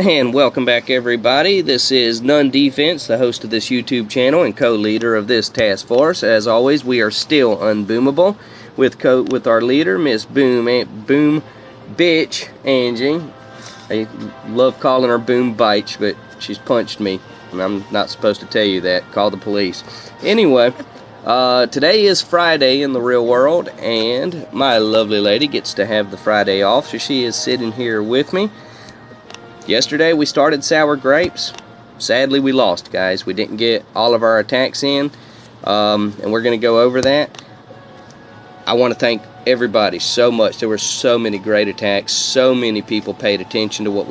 And welcome back, everybody. This is None Defense, the host of this YouTube channel and co-leader of this task force. As always, we are still unboomable with our leader, Miss Boom Bitch Angie. I love calling her Boom Bitch, but she's punched me, and I'm not supposed to tell you that. Call the police. Anyway, today is Friday in the real world, and my lovely lady gets to have the Friday off, so she is sitting here with me. Yesterday we started sour grapes. Sadly we lost, guys. We didn't get all of our attacks in, and we're going to go over that. I want to thank everybody so much. There were so many great attacks. So many people paid attention to what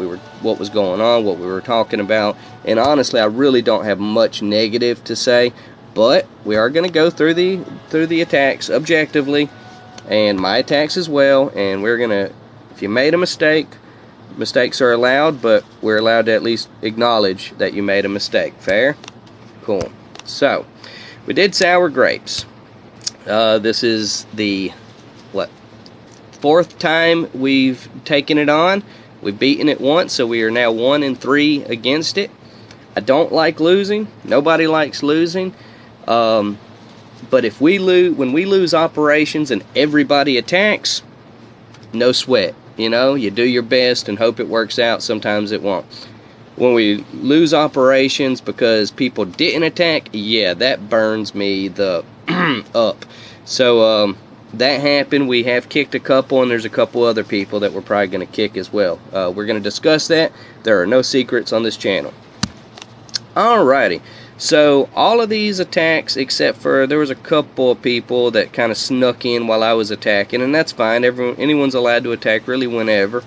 was going on, what we were talking about. And honestly, I really don't have much negative to say, but we are going to go through the attacks objectively, and my attacks as well. And we're going to, if you made a mistake, mistakes are allowed, but we're allowed to at least acknowledge that you made a mistake. Fair? Cool. So, we did sour grapes. This is the, fourth time we've taken it on. We've beaten it once, so we are now 1-3 against it. I don't like losing. Nobody likes losing. But if we lose, when we lose operations and everybody attacks, no sweat. You know, you do your best and hope it works out. Sometimes it won't. When we lose operations because people didn't attack, yeah, that burns me the up. So that happened. We have kicked a couple, and there's a couple other people that we're probably going to kick as well. We're going to discuss that. There are no secrets on this channel. Alrighty. So all of these attacks, except for there was a couple of people that kind of snuck in while I was attacking, and that's fine. Anyone's allowed to attack really whenever,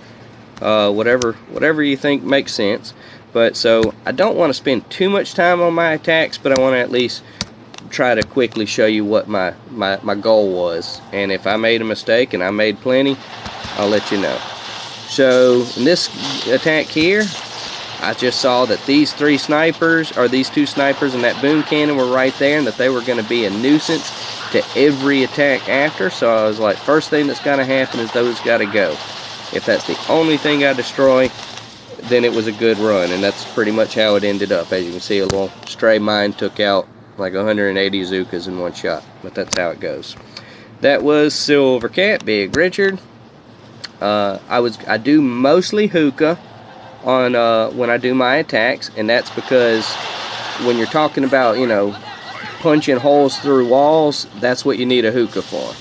whatever you think makes sense. But so I don't want to spend too much time on my attacks, but I want to at least try to quickly show you what my goal was. And if I made a mistake, and I made plenty, I'll let you know. So in this attack here, I just saw that these two snipers and that boom cannon were right there, and that they were going to be a nuisance to every attack after. So I was like, first thing that's got to happen is those got to go. If that's the only thing I destroy, then it was a good run, and that's pretty much how it ended up. As you can see, a little stray mine took out like 180 Zookas in one shot, but that's how it goes. That was Silver Cat, Big Richard. I do mostly hookah on when I do my attacks, and that's because when you're talking about, you know, punching holes through walls, that's what you need a hookah for.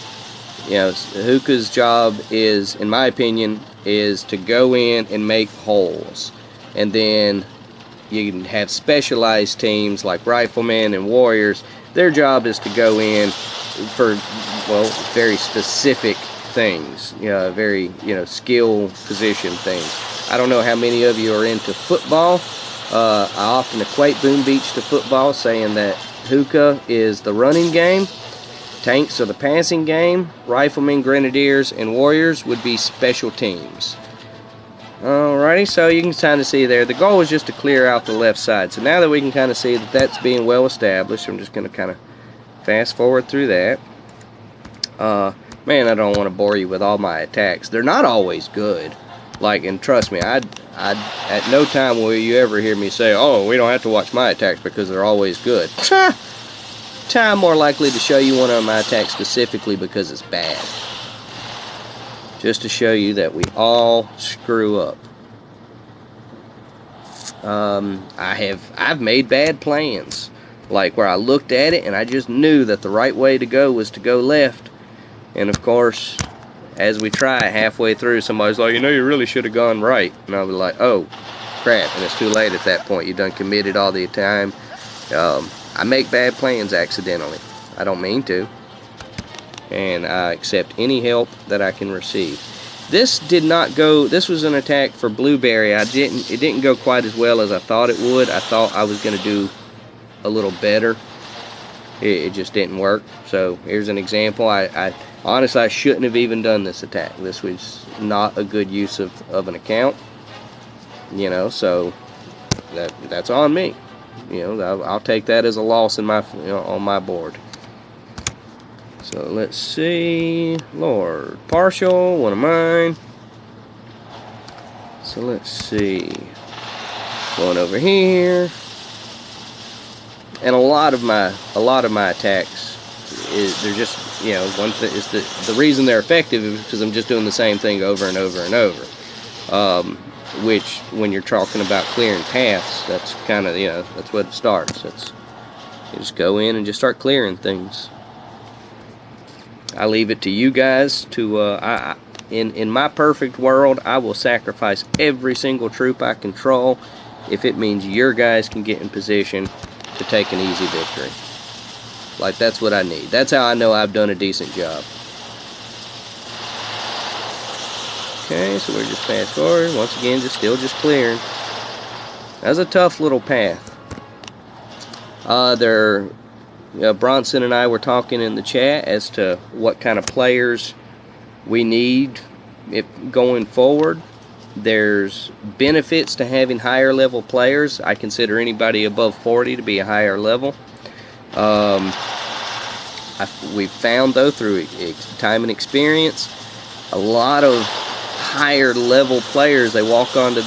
You know, the hookah's job is, in my opinion, is to go in and make holes, and then you can have specialized teams like riflemen and warriors. Their job is to go in for, well, very specific things, you know, very, you know, skill position things. I don't know how many of you are into football. I often equate Boom Beach to football, saying that hookah is the running game, tanks are the passing game, riflemen, grenadiers, and warriors would be special teams. Alrighty, so you can kind of see there, the goal is just to clear out the left side. So now that we can kind of see that that's being well established, I'm just going to kind of fast forward through that. Man, I don't want to bore you with all my attacks. They're not always good. Like, and trust me, at no time will you ever hear me say, oh, we don't have to watch my attacks because they're always good. I'm more likely to show you one of my attacks specifically because it's bad. Just to show you that we all screw up. I've made bad plans. Like where I looked at it and I just knew that the right way to go was to go left. And of course, as we try it halfway through, somebody's like, you know, you really should have gone right. And I'll be like, oh, crap. And it's too late at that point. You done committed all the time. I make bad plans accidentally. I don't mean to. And I accept any help that I can receive. This did not go, this was an attack for Blueberry. It didn't go quite as well as I thought it would. I thought I was going to do a little better. It just didn't work. So here's an example. Honestly, I shouldn't have even done this attack. This was not a good use of an account. You know, so that's on me. You know, I'll take that as a loss in my, you know, on my board. So let's see. Lord Partial, one of mine. So let's see. Going over here. And a lot of my attacks they're just, you know, one thing is the reason they're effective is because I'm just doing the same thing over and over and over. Which, when you're talking about clearing paths, that's kind of, you know, that's what it starts. You just go in and just start clearing things. I leave it to you guys to, in my perfect world, I will sacrifice every single troop I control if it means your guys can get in position to take an easy victory. Like, that's what I need. That's how I know I've done a decent job. Okay, so we're just fast forward. Once again, still clearing. That's a tough little path. Bronson and I were talking in the chat as to what kind of players we need going forward. There's benefits to having higher level players. I consider anybody above 40 to be a higher level. We've found, though, through time and experience, a lot of higher level players, they have walked onto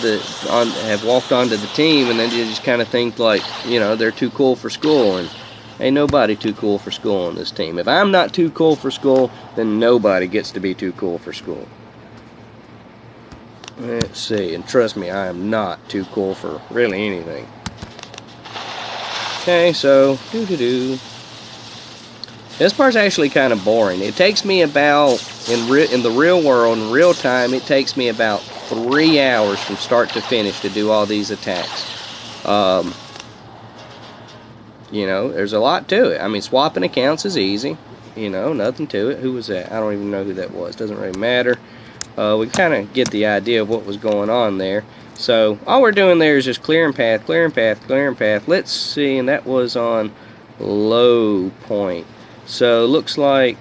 the team, and then you just kind of think like, you know, they're too cool for school, and ain't nobody too cool for school on this team. If I'm not too cool for school, then nobody gets to be too cool for school. Let's see, and trust me, I am not too cool for really anything. Okay, so this part's actually kind of boring. It takes me about, in the real world, in real time, it takes me about 3 hours from start to finish to do all these attacks. You know, there's a lot to it. I mean, swapping accounts is easy. You know, nothing to it. Who was that? I don't even know who that was. Doesn't really matter. We kind of get the idea of what was going on there. So all we're doing there is just clearing path, clearing path, clearing path. Let's see, and that was on low point. So looks like,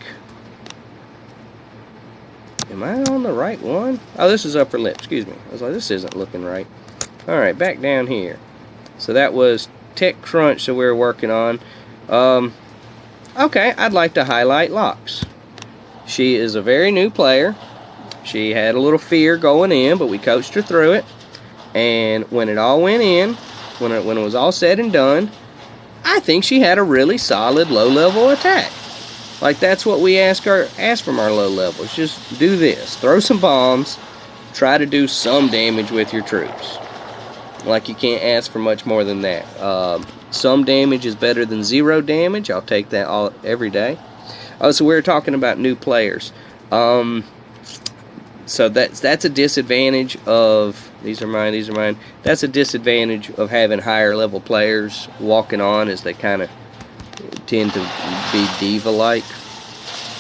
am I on the right one? Oh, this is upper lip, excuse me. I was like, this isn't looking right. Alright, back down here. So that was Tech Crunch that we were working on. Okay, I'd like to highlight Locks. She is a very new player. She had a little fear going in, but we coached her through it. And when it all went in, when it was all said and done, I think she had a really solid low-level attack. Like, that's what we ask from our low levels. Just do this. Throw some bombs. Try to do some damage with your troops. Like, you can't ask for much more than that. Some damage is better than 0 damage. I'll take that every day. Oh, so we were talking about new players. So that's a disadvantage of, these are mine. That's a disadvantage of having higher level players walking on, as they kind of tend to be diva-like.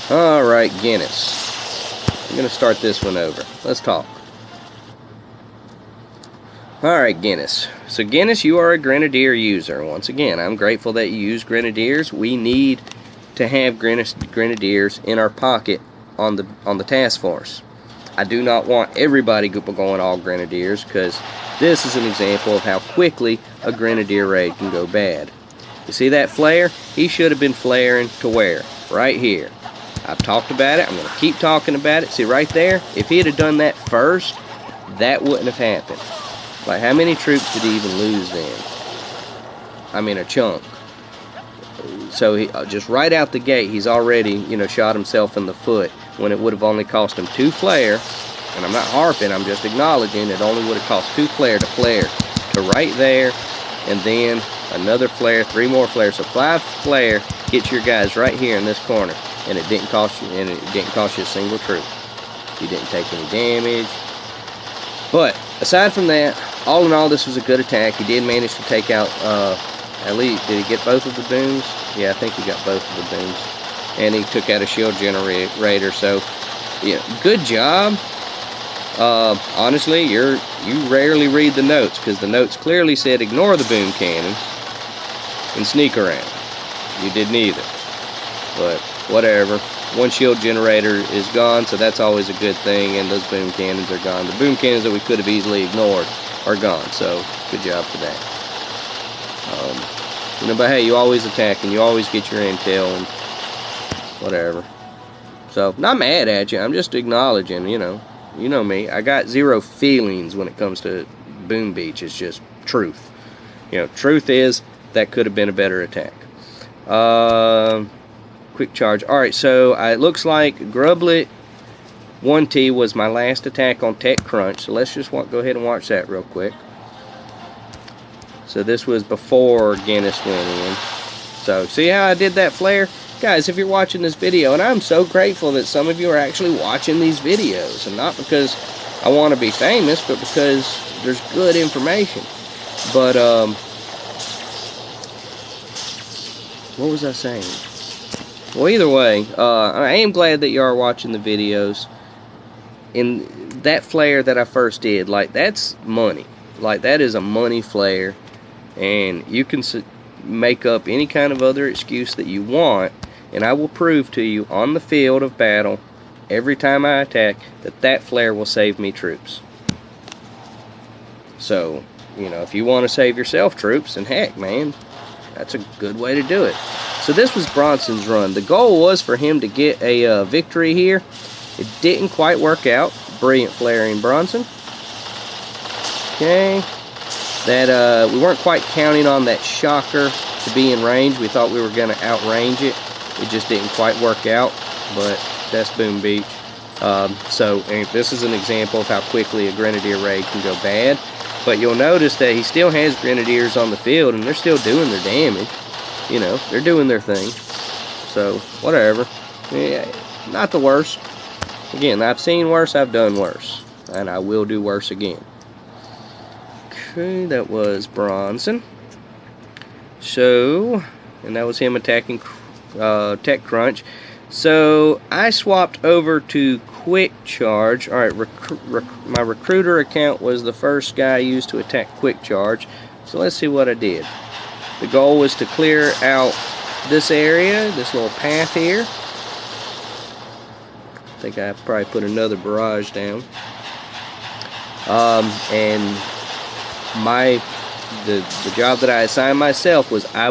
Alright, Guinness. I'm going to start this one over. Let's talk. Alright, Guinness. So Guinness, you are a Grenadier user. Once again, I'm grateful that you use Grenadiers. We need to have Grenadiers in our pocket on the task force. I do not want everybody going all Grenadiers, because this is an example of how quickly a Grenadier raid can go bad. You see that flare? He should have been flaring to where? Right here. I've talked about it. I'm going to keep talking about it. See right there? If he had done that first, that wouldn't have happened. Like, how many troops did he even lose then? I mean, a chunk. So he, just right out the gate, he's already, you know, shot himself in the foot, when it would have only cost him 2 flare. And I'm not harping, I'm just acknowledging it only would have cost 2 flare to right there, and then another flare, 3 more flares. So 5 flare gets your guys right here in this corner, and it didn't cost you a single troop. You didn't take any damage. But aside from that, all in all, this was a good attack. He did manage to take out, at least, did he get both of the booms? Yeah, I think he got both of the booms. And he took out a shield generator. So, yeah, good job. Honestly, you rarely read the notes, because the notes clearly said ignore the boom cannons and sneak around. You did neither. But whatever. 1 shield generator is gone, so that's always a good thing, and those boom cannons are gone. The boom cannons that we could have easily ignored are gone, so good job for that. You know, but hey, you always attack, and you always get your intel, and whatever. So, not mad at you, I'm just acknowledging, you know me. I got 0 feelings when it comes to Boom Beach is just truth. You know, truth is that could have been a better attack. Quick charge. Alright, so it looks like Grublet 1T was my last attack on Tech Crunch. So let's just go ahead and watch that real quick. So this was before Guinness went in. So see how I did that flare? Guys, if you're watching this video, and I'm so grateful that some of you are actually watching these videos, and not because I want to be famous, but because there's good information. But, what was I saying? Well, either way, I am glad that you are watching the videos. In that flare that I first did, like, that's money. Like, that is a money flare, and you can make up any kind of other excuse that you want, and I will prove to you on the field of battle, every time I attack, that that flare will save me troops. So, you know, if you want to save yourself troops, then heck, man, that's a good way to do it. So this was Bronson's run. The goal was for him to get a victory here. It didn't quite work out. Brilliant flaring, Bronson. Okay. That we weren't quite counting on that shocker to be in range. We thought we were going to outrange it. It just didn't quite work out, but that's Boom Beach. So this is an example of how quickly a Grenadier raid can go bad. But you'll notice that he still has Grenadiers on the field, and they're still doing their damage. You know, they're doing their thing. So, whatever. Yeah, not the worst. Again, I've seen worse, I've done worse. And I will do worse again. Okay, that was Bronson. So, and that was him attacking Tech Crunch. So, I swapped over to Quick Charge. Alright, my recruiter account was the first guy I used to attack Quick Charge. So, let's see what I did. The goal was to clear out this area, this little path here. I think I probably put another barrage down. And the job that I assigned myself was I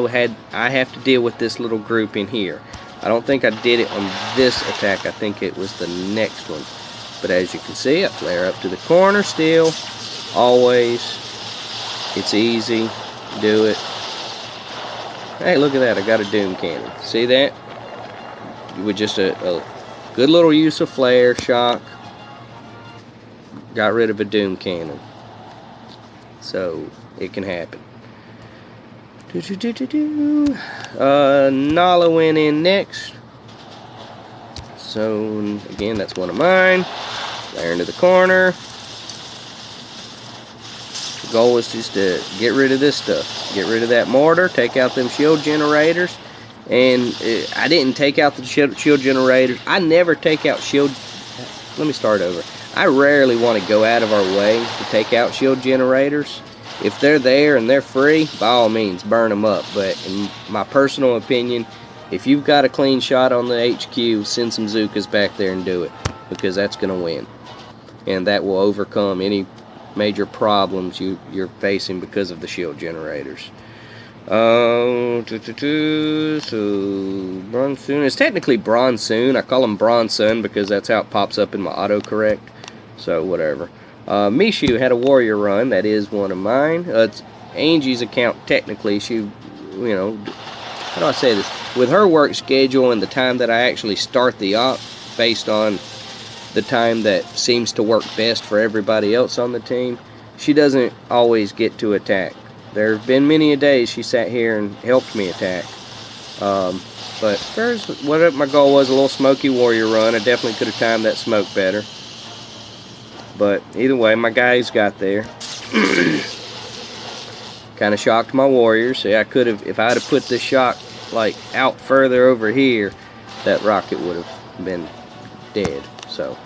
have to deal with this little group in here. I don't think I did it on this attack. I think it was the next one. But as you can see, I flare up to the corner still. Always. It's easy. Do it. Hey, look at that. I got a Doom Cannon. See that? With just a good little use of flare, shock. Got rid of a Doom Cannon. So, it can happen. Nala went in next. So, again, that's one of mine. Flare into the corner. The goal was just to get rid of this stuff. Get rid of that mortar, take out them shield generators. And I didn't take out the shield generators. I never take out shield. Let me start over. I rarely want to go out of our way to take out shield generators. If they're there and they're free, by all means, burn them up. But in my personal opinion, if you've got a clean shot on the HQ, send some Zookas back there and do it. Because that's going to win. And that will overcome any major problems you're facing because of the shield generators. So Bronson. It's technically Bronson. I call him Bronson because that's how it pops up in my autocorrect. So whatever. Mishu had a warrior run. That is one of mine. It's Angie's account technically. She, you know, how do I say this? With her work schedule and the time that I actually start the op, based on the time that seems to work best for everybody else on the team, she doesn't always get to attack. There have been many a days she sat here and helped me attack. But there's what my goal was, a little smoky warrior run. I definitely could have timed that smoke better. But either way, my guys got there. Kind of shocked my warriors. See, I could have, if I had put this shock like out further over here, that rocket would have been dead. So,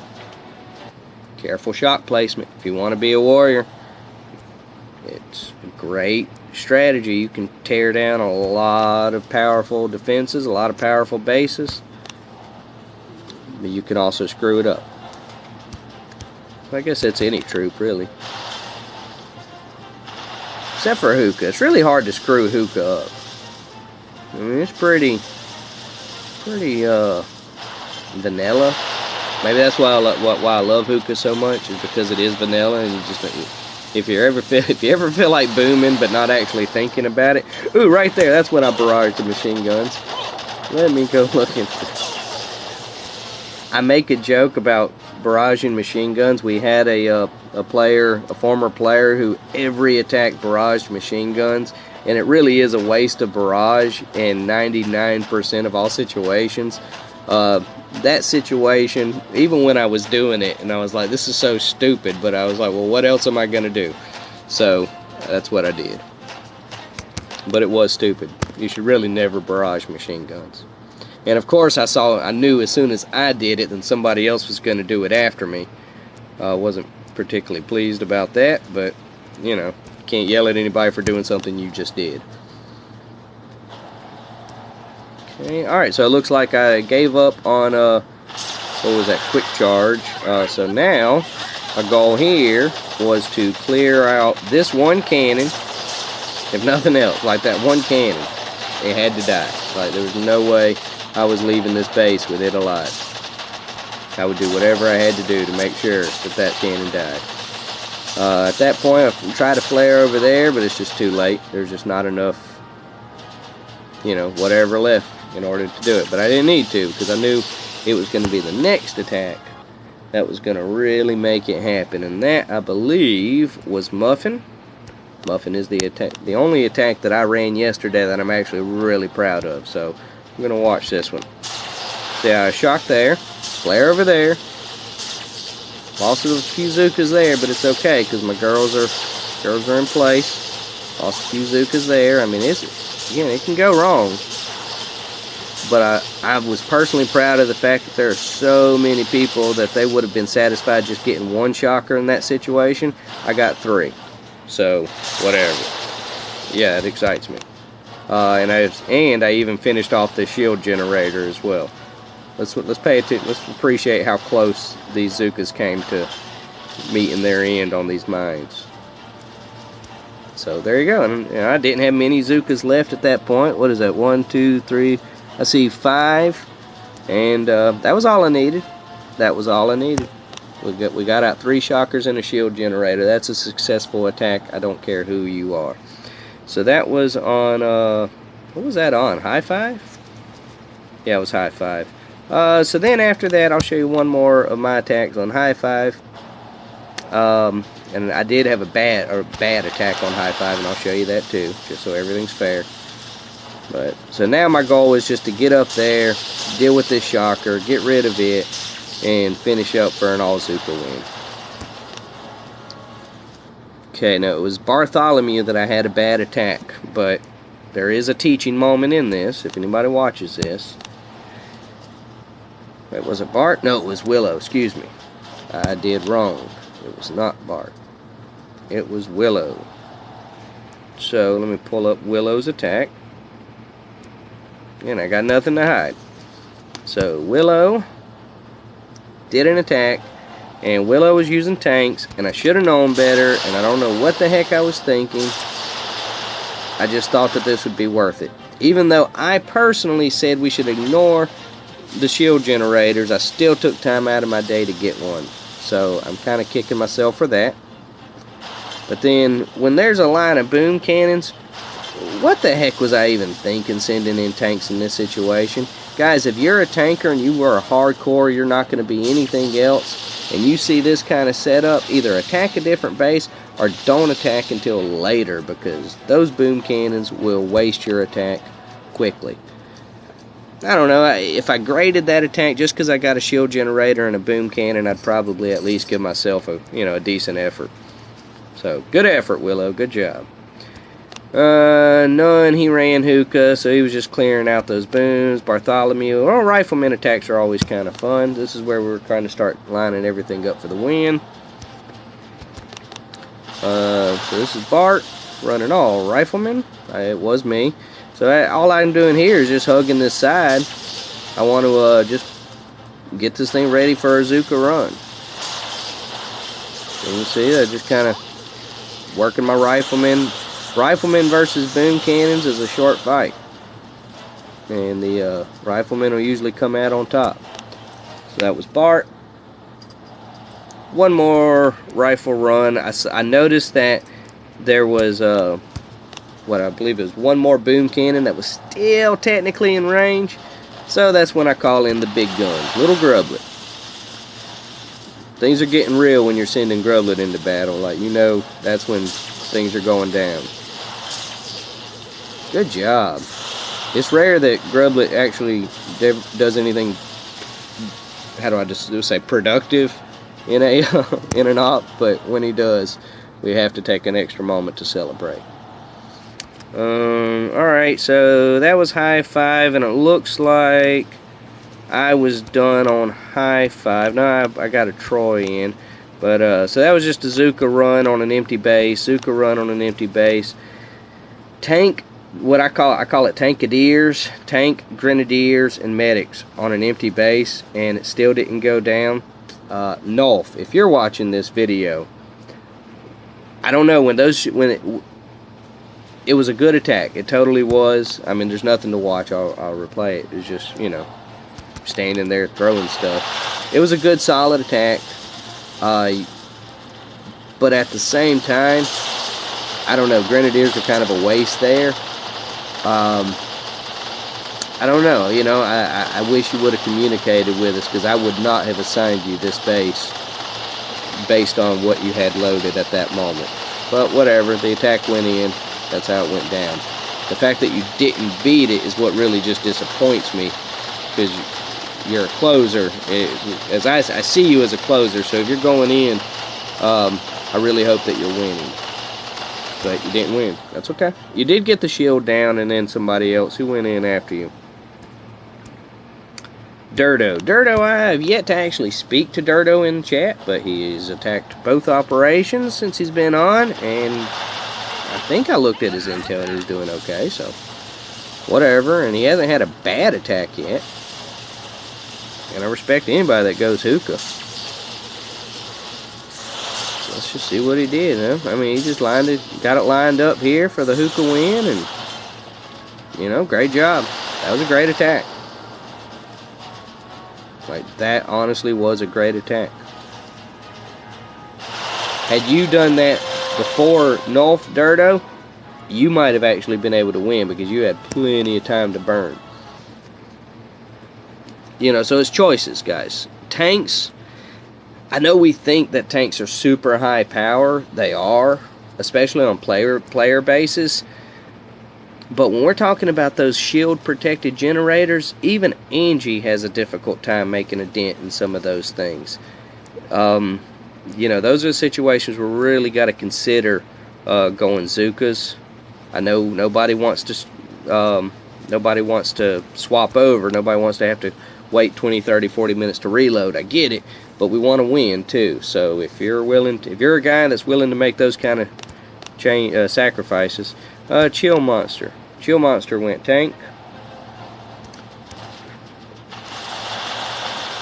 careful shock placement if you want to be a warrior. It's a great strategy. You can tear down a lot of powerful defenses, a lot of powerful bases. But you can also screw it up. I guess that's any troop, really. Except for Hookah. It's really hard to screw Hookah up. I mean, it's pretty vanilla. Maybe that's why I love Hookah so much, is because it is vanilla and you just If you ever feel like booming but not actually thinking about it. Ooh, right there, that's when I barraged the machine guns. Let me go look at this. I make a joke about barraging machine guns. We had a former player who every attack barraged machine guns, and it really is a waste of barrage in 99% of all situations. That situation, even when I was doing it, and I was like, this is so stupid, but I was like, well, what else am I going to do? So that's what I did. But it was stupid. You should really never barrage machine guns. And of course I knew as soon as I did it, then somebody else was going to do it after me. Wasn't particularly pleased about that, but you know, can't yell at anybody for doing something you just did. Okay, alright, so it looks like I gave up on what was that, quick charge. So now our goal here was to clear out this one cannon. If nothing else, like that one cannon, it had to die. Like there was no way I was leaving this base with it alive. I would do whatever I had to do to make sure that that cannon died. At that point, I tried to flare over there, but it's just too late. There's just not enough, you know, whatever left in order to do it. But I didn't need to, because I knew it was going to be the next attack that was going to really make it happen. And that, I believe, was Muffin. Muffin is the only attack that I ran yesterday that I'm actually really proud of. So I'm going to watch this one. See, I shot there, flare over there. Lost a few Zookas there, but it's okay because my girls are in place. Lost a few Zookas there. I mean, it can go wrong. But I was personally proud of the fact that there are so many people that they would have been satisfied just getting one shocker in that situation. I got 3. So, whatever. Yeah, it excites me. And I even finished off the shield generator as well. Let's pay attention. Let's appreciate how close these Zookas came to meeting their end on these mines. So there you go. And I didn't have many Zookas left at that point. What is that? 1, 2, 3. I see 5, and that was all I needed. That was all I needed. We got out 3 shockers and a shield generator. That's a successful attack. I don't care who you are. So that was on, what was that on? High 5? Yeah, it was high 5. So then after that, I'll show you one more of my attacks on high 5. And I did have a bad attack on high 5, and I'll show you that too, just so everything's fair. But so now my goal is just to get up there, deal with this shocker, get rid of it, and finish up for an all Zooka win. Okay, now it was Bartholomew that I had a bad attack, but there is a teaching moment in this, if anybody watches this. Wait, was it Bart? No, it was Willow, excuse me. I did wrong. It was not Bart. It was Willow. So let me pull up Willow's attack. And I got nothing to hide. So Willow did an attack, and Willow was using tanks, and I should have known better, and I don't know what the heck I was thinking. I just thought that this would be worth it. Even though I personally said we should ignore the shield generators, I still took time out of my day to get one. So I'm kind of kicking myself for that. But then when there's a line of boom cannons, what the heck was I even thinking sending in tanks in this situation? Guys, if you're a tanker and you are a hardcore, you're not going to be anything else, and you see this kind of setup, either attack a different base or don't attack until later, because those boom cannons will waste your attack quickly. I don't know, if I graded that attack just because I got a shield generator and a boom cannon, I'd probably at least give myself a decent effort. So, good effort, Willow, good job. None, he ran hookah, so he was just clearing out those booms. Bartholomew, rifleman attacks are always kind of fun. This is where we're trying to start lining everything up for the win. So this is Bart running all rifleman. It was me. So all I'm doing here is just hugging this side. I want to just get this thing ready for a Zooka run. So you can see, I just kind of working my rifleman. Rifleman versus boom cannons is a short fight, and the rifleman will usually come out on top. So that was Bart. one more rifle run. I noticed that there was what I believe is one more boom cannon that was still technically in range. So that's when I call in the big guns, little grublet. Things are getting real when you're sending grublet into battle. Like, you know, that's when things are going down. Good job. It's rare that grublet actually does anything, how do I just say, productive in a in an op, but when he does, we have to take an extra moment to celebrate. Alright, so that was high five, and it looks like I was done on high five. Now I got a Troy in, but so that was just a Zuka run on an empty base. Zuka run on an empty base. Tank, what I call it tankadiers, tank, grenadiers, and medics on an empty base, and it still didn't go down. Nulf, if you're watching this video, I don't know when it was a good attack. It totally was. I mean, there's nothing to watch. I'll replay it. It's just, you know, standing there throwing stuff. It was a good, solid attack. But at the same time, I don't know. Grenadiers are kind of a waste there. I don't know. You know, I wish you would have communicated with us, because I would not have assigned you this base based on what you had loaded at that moment. But whatever. The attack went in. That's how it went down. The fact that you didn't beat it is what really just disappoints me, because you're a closer. As I see you as a closer, so if you're going in, I really hope that you're winning. But you didn't win. That's okay. You did get the shield down, and then somebody else who went in after you. Dirto, I have yet to actually speak to Dirto in chat, but he's attacked both operations since he's been on, and I think I looked at his intel and he was doing okay, so whatever. And he hasn't had a bad attack yet. And I respect anybody that goes hookah. So let's just see what he did, huh? I mean, he just got it lined up here for the hookah win, and, you know, great job. That was a great attack. Like, that honestly was a great attack. Had you done that before Nulf, Dirto, you might have actually been able to win, because you had plenty of time to burn. You know, so it's choices, guys. Tanks, I know we think that tanks are super high power. They are, especially on player basis. But when we're talking about those shield protected generators, even Angie has a difficult time making a dent in some of those things. You know, those are the situations where we really got to consider going Zukas. I know nobody wants to swap over. Nobody wants to have to wait 20, 30, 40 minutes to reload. I get it, but we want to win too. So if you're a guy that's willing to make those kind of sacrifices, Chill Monster went tank.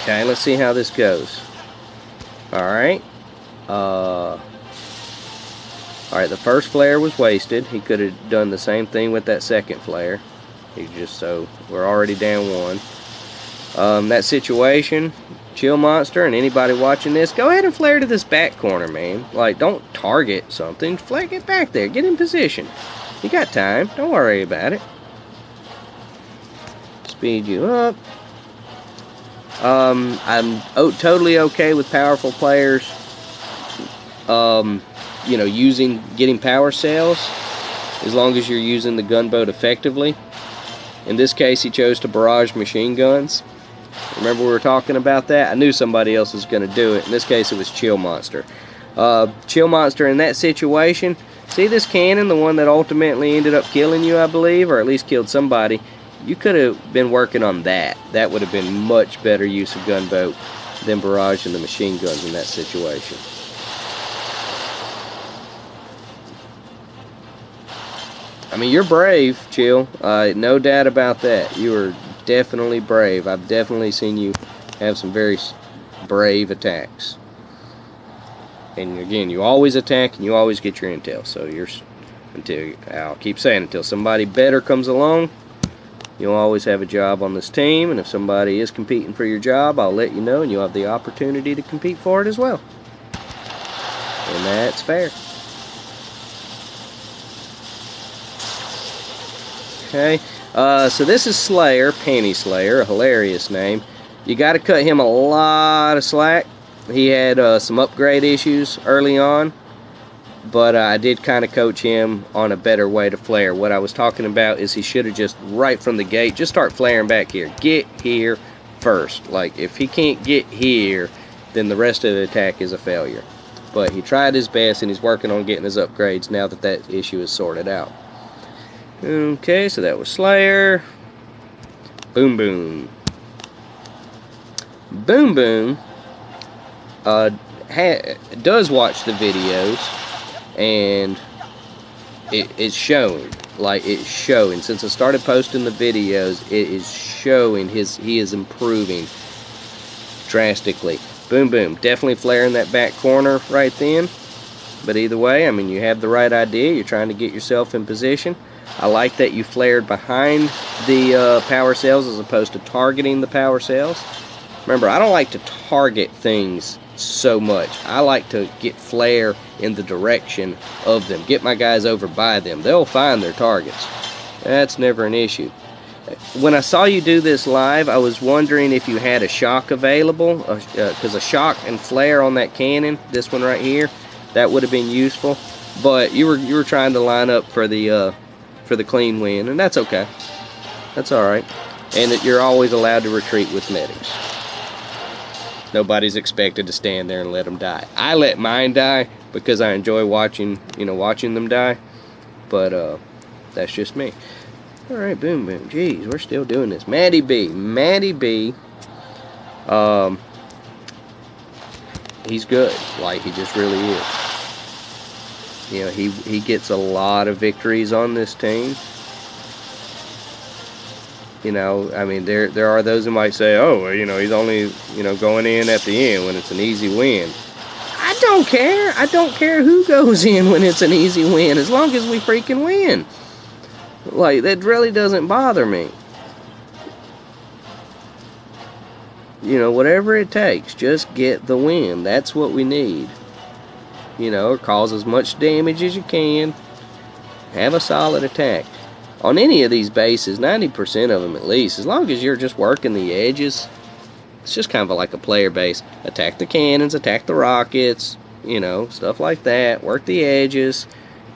Okay, let's see how this goes. Alright. Alright, the first flare was wasted. He could have done the same thing with that second flare. So we're already down one. That situation, Chill Monster, and anybody watching this, go ahead and flare to this back corner, man. Like, don't target something. Flare, get back there. Get in position. You got time. Don't worry about it. Speed you up. I'm totally okay with powerful players, you know, getting power cells, as long as you're using the gunboat effectively. In this case, he chose to barrage machine guns. Remember we were talking about that? I knew somebody else was going to do it. In this case, it was Chill Monster. Chill Monster in that situation, see this cannon, the one that ultimately ended up killing you, I believe, or at least killed somebody? You could have been working on that. That would have been much better use of gunboat than barraging the machine guns in that situation. I mean, you're brave, Chill. No doubt about that. You are definitely brave. I've definitely seen you have some very brave attacks. And again, you always attack and you always get your intel. So I'll keep saying, until somebody better comes along, you'll always have a job on this team. And if somebody is competing for your job, I'll let you know, and you'll have the opportunity to compete for it as well. that's fair. Okay, so this is Slayer, Penny Slayer, a hilarious name. You got to cut him a lot of slack. He had some upgrade issues early on, but I did kind of coach him on a better way to flare. What I was talking about is he should have just, right from the gate, just start flaring back here. Get here first. Like, if he can't get here, then the rest of the attack is a failure. But he tried his best, and he's working on getting his upgrades now that that issue is sorted out. Okay, so that was Slayer. Boom Boom. Boom Boom does watch the videos, and it's showing. Like, it's showing. Since I started posting the videos, it is showing he is improving drastically. Boom Boom, definitely flaring that back corner right then. But either way, I mean, you have the right idea. You're trying to get yourself in position. I like that you flared behind the power cells as opposed to targeting the power cells. Remember, I don't like to target things so much. I like to get flare in the direction of them. Get my guys over by them. They'll find their targets. That's never an issue. When I saw you do this live, I was wondering if you had a shock available, because a shock and flare on that cannon, this one right here, that would have been useful. But you were trying to line up for the clean win, and that's okay. That's all right. And that you're always allowed to retreat with medics. Nobody's expected to stand there and let them die. I let mine die because I enjoy watching them die. But that's just me. All right, Boom Boom. Jeez, we're still doing this. Maddie B. He's good. Like, he just really is. You know, he gets a lot of victories on this team. You know, I mean, there are those who might say, oh, well, you know, he's only, you know, going in at the end when it's an easy win. I don't care. I don't care who goes in when it's an easy win, as long as we freaking win. Like, that really doesn't bother me. You know, whatever it takes, just get the win. That's what we need. You know, cause as much damage as you can. Have a solid attack. On any of these bases, 90% of them at least, as long as you're just working the edges, it's just kind of like a player base. Attack the cannons, attack the rockets, you know, stuff like that. Work the edges.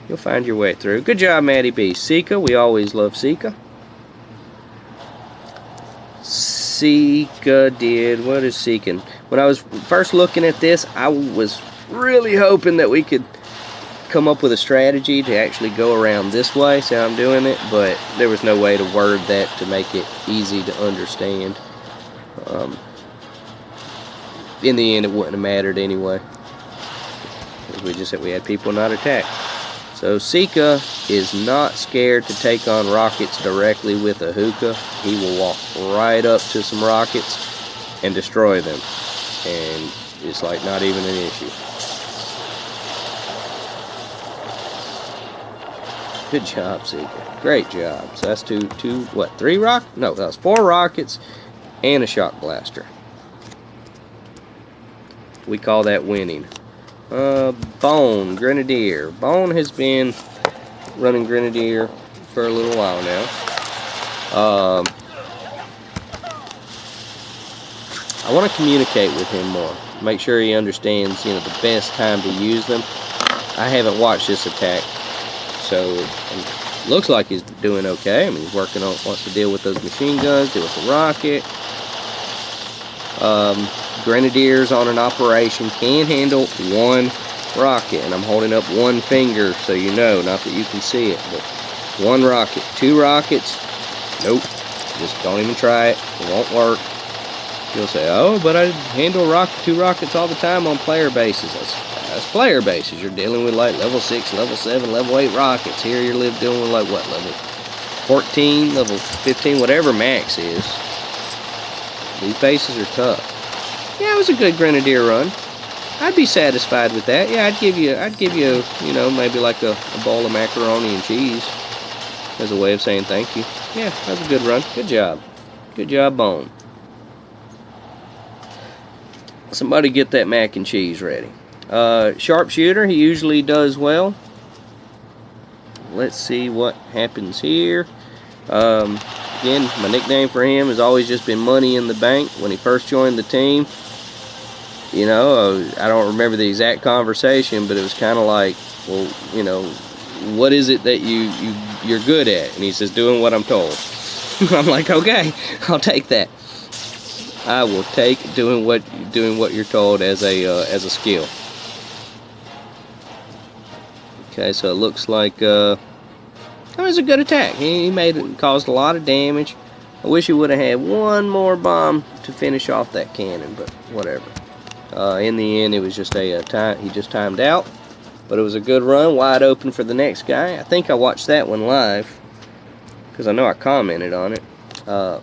You'll find your way through. Good job, Maddie B. Sika, we always love Sika. Sika did, what is seeking? When I was first looking at this, I was really hoping that we could come up with a strategy to actually go around this way. So I'm doing it, but there was no way to word that to make it easy to understand. In the end, it wouldn't have mattered anyway. We had people not attack. So Sika is not scared to take on rockets directly with a hookah. He will walk right up to some rockets and destroy them. And it's like not even an issue. Good job, Sika. Great job. So that's three rockets? No, that was 4 rockets and a shock blaster. We call that winning. Bone, Grenadier. Bone has been running Grenadier for a little while now. I want to communicate with him more. Make sure he understands, you know, the best time to use them. I haven't watched this attack, so it looks like he's doing okay. I mean, he's working on, wants to deal with those machine guns, deal with the rocket. Grenadiers on an operation can handle 1 rocket, and I'm holding up 1 finger so you know, not that you can see it, but 1 rocket. 2 rockets, nope, just don't even try it. It won't work. You'll say, oh, but I handle 2 rockets all the time on player bases. That's player bases. You're dealing with like level 6, level 7, level 8 rockets. Here you're dealing with like what, level 14, level 15, whatever max is. These bases are tough. Yeah, it was a good Grenadier run. I'd be satisfied with that. Yeah, I'd give you, you know, maybe like a bowl of macaroni and cheese as a way of saying thank you. Yeah, that was a good run. Good job. Good job, Bone. Somebody get that mac and cheese ready. Sharpshooter, he usually does well. Let's see what happens here. Again, my nickname for him has always just been Money in the Bank. When he first joined the team, you know, I don't remember the exact conversation, but it was kind of like, well, you know, what is it that you're good at? And he says, doing what I'm told. I'm like, okay, I'll take that. I will take doing what you're told as a skill. Okay, so it looks like that was a good attack. He caused a lot of damage. I wish he would have had one more bomb to finish off that cannon, but whatever. In the end, it was just a time. He just timed out, but it was a good run, wide open for the next guy. I think I watched that one live because I know I commented on it.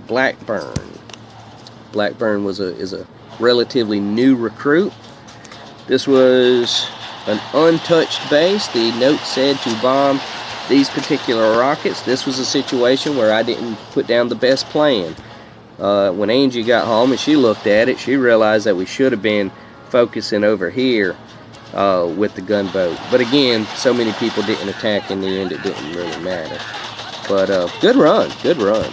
Blackburn. Blackburn is a relatively new recruit. This was an untouched base. The note said to bomb these particular rockets. This was a situation where I didn't put down the best plan. When Angie got home and she looked at it, she realized that we should have been focusing over here with the gunboat. But again, so many people didn't attack in the end, it didn't really matter. But good run, good run.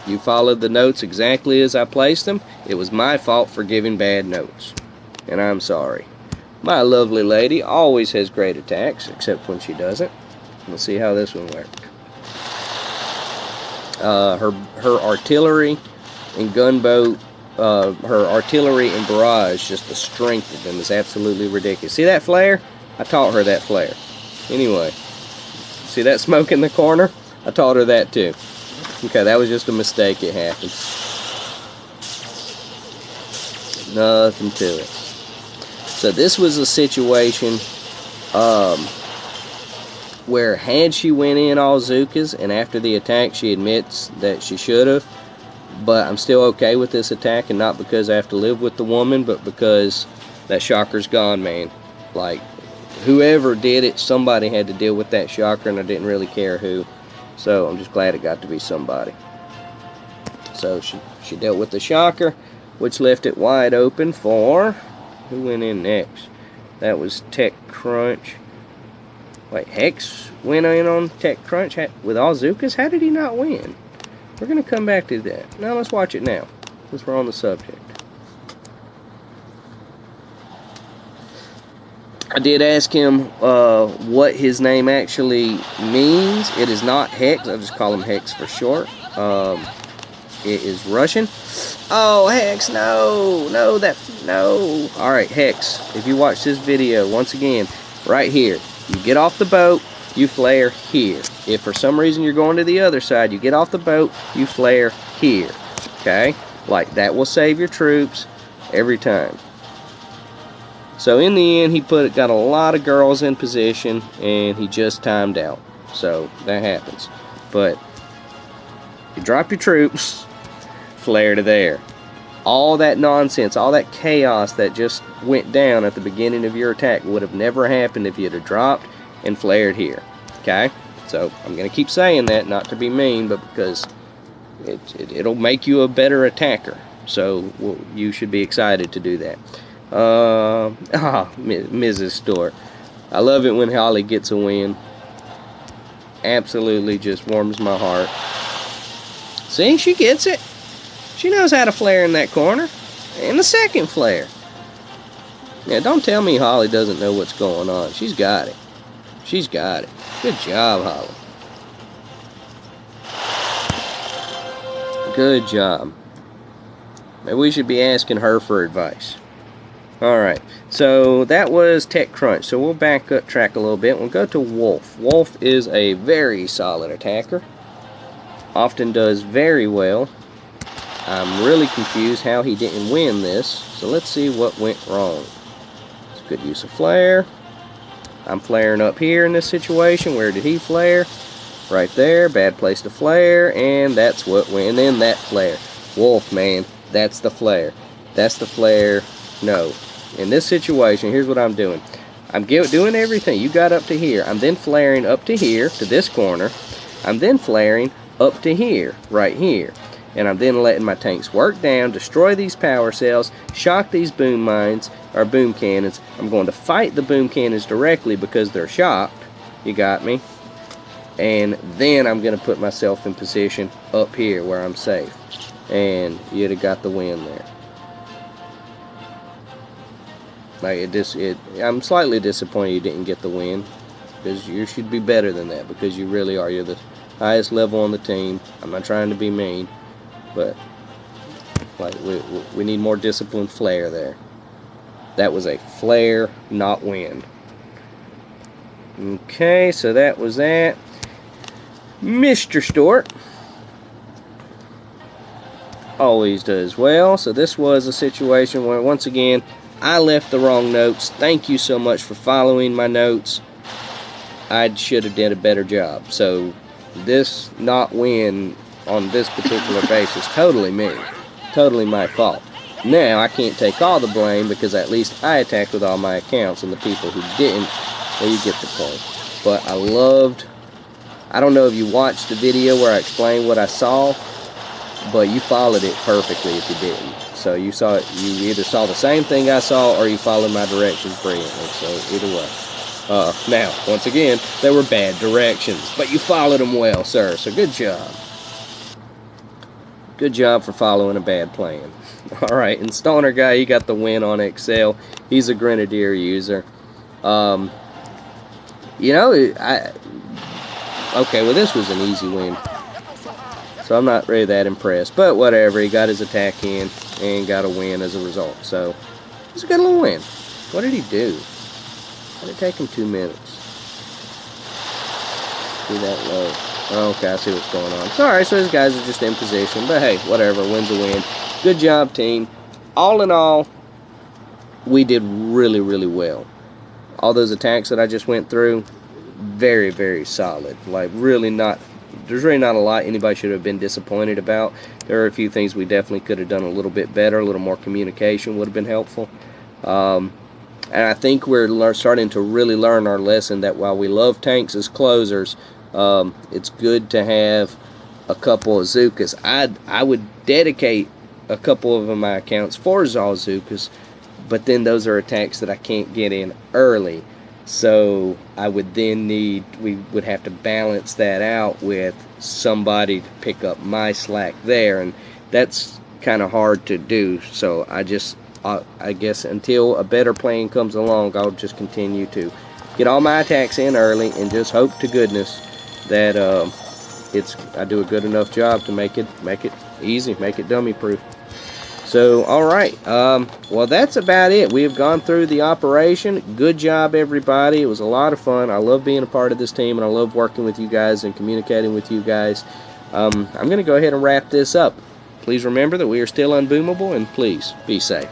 You followed the notes exactly as I placed them. It was my fault for giving bad notes, and I'm sorry. My lovely lady always has great attacks, except when she doesn't. Let's see how this one worked. Her artillery and gunboat, her artillery and barrage, just the strength of them is absolutely ridiculous. See that flare? I taught her that flare. Anyway, see that smoke in the corner? I taught her that too. Okay, that was just a mistake. It happens. Nothing to it. So this was a situation where had she went in all Zookas, and after the attack she admits that she should have, but I'm still okay with this attack, and not because I have to live with the woman, but because that shocker's gone, man. Like, whoever did it, somebody had to deal with that shocker, and I didn't really care who. So I'm just glad it got to be somebody. So she dealt with the shocker, which left it wide open for... Who went in next? That was Tech Crunch. Wait, Hex went in on Tech Crunch with all Zookas? How did he not win? We're going to come back to that. Now let's watch it now, since we're on the subject. I did ask him what his name actually means. It is not Hex. I just call him Hex for short. It is Russian. Oh, Hex, no. No. Alright, Hex, if you watch this video, once again, right here, you get off the boat, you flare here. If for some reason you're going to the other side, you get off the boat, you flare here. Okay? Like, that will save your troops every time. So in the end, he got a lot of girls in position, and he just timed out. So that happens. But you drop your troops, flare to there. All that nonsense, all that chaos that just went down at the beginning of your attack would have never happened if you'd have dropped and flared here. Okay? So I'm going to keep saying that, not to be mean, but because it'll make you a better attacker. So you should be excited to do that. Mrs. Stewart. I love it when Holly gets a win. Absolutely just warms my heart. See, she gets it. She knows how to flare in that corner. And the second flare. Yeah, don't tell me Holly doesn't know what's going on. She's got it. She's got it. Good job, Holly. Good job. Maybe we should be asking her for advice. Alright, so that was Tech Crunch. So we'll back up track a little bit. We'll go to Wolf. Wolf is a very solid attacker. Often does very well. I'm really confused how he didn't win this. So let's see what went wrong. It's a good use of flare. I'm flaring up here in this situation. Where did he flare? Right there. Bad place to flare. And that's what went. And then that flare. Wolf, man. That's the flare. That's the flare. No. In this situation, here's what I'm doing. I'm doing everything. You got up to here. I'm then flaring up to here, to this corner. I'm then flaring up to here, right here. and I'm then letting my tanks work down, destroy these power cells, shock these boom mines, or boom cannons. I'm going to fight the boom cannons directly because they're shocked. You got me? And then I'm going to put myself in position up here where I'm safe. And you'd have got the win there. I'm slightly disappointed you didn't get the win, because you should be better than that, because you really are. You're the highest level on the team. I'm not trying to be mean, but like we need more disciplined flair there. That was a flare, not wind. Okay, so that was that. Mr. Stewart always does well. So this was a situation where, once again, I left the wrong notes. Thank you so much for following my notes. I should have done a better job. So this not win on this particular basis, totally me. Totally my fault. Now, I can't take all the blame, because at least I attacked with all my accounts, and the people who didn't, well, you get the point. But I don't know if you watched the video where I explained what I saw, but you followed it perfectly if you didn't. So you either saw the same thing I saw, or you followed my directions brilliantly. So either way. Now, once again, they were bad directions, but you followed them well, sir. So good job. Good job for following a bad plan. All right, and Stoner Guy, he got the win on Excel. He's a Grenadier user. You know, okay, well, this was an easy win. So I'm not really that impressed. But whatever, he got his attack in and got a win as a result. So it's a good little win. What did he do? Why did it take him 2 minutes? Be that low. Okay, I see what's going on. It's alright, so his guys are just in position. But hey, whatever, win's a win. Good job, team. All in all, we did really, really well. All those attacks that I just went through, very, very solid. Like, really not, there's really not a lot anybody should have been disappointed about. There are a few things we definitely could have done a little bit better. A little more communication would have been helpful. And I think we're starting to really learn our lesson that while we love tanks as closers, it's good to have a couple of Zookas. I would dedicate a couple of my accounts for Zookas, but then those are attacks that I can't get in early. So I would then we would have to balance that out with somebody to pick up my slack there, and that's kind of hard to do. So I guess until a better plan comes along, I'll just continue to get all my attacks in early and just hope to goodness that I do a good enough job to make it easy, make it dummy proof. So, alright, well, that's about it. We have gone through the operation. Good job, everybody. It was a lot of fun. I love being a part of this team, and I love working with you guys and communicating with you guys. I'm going to go ahead and wrap this up. Please remember that we are still unboomable, and please be safe.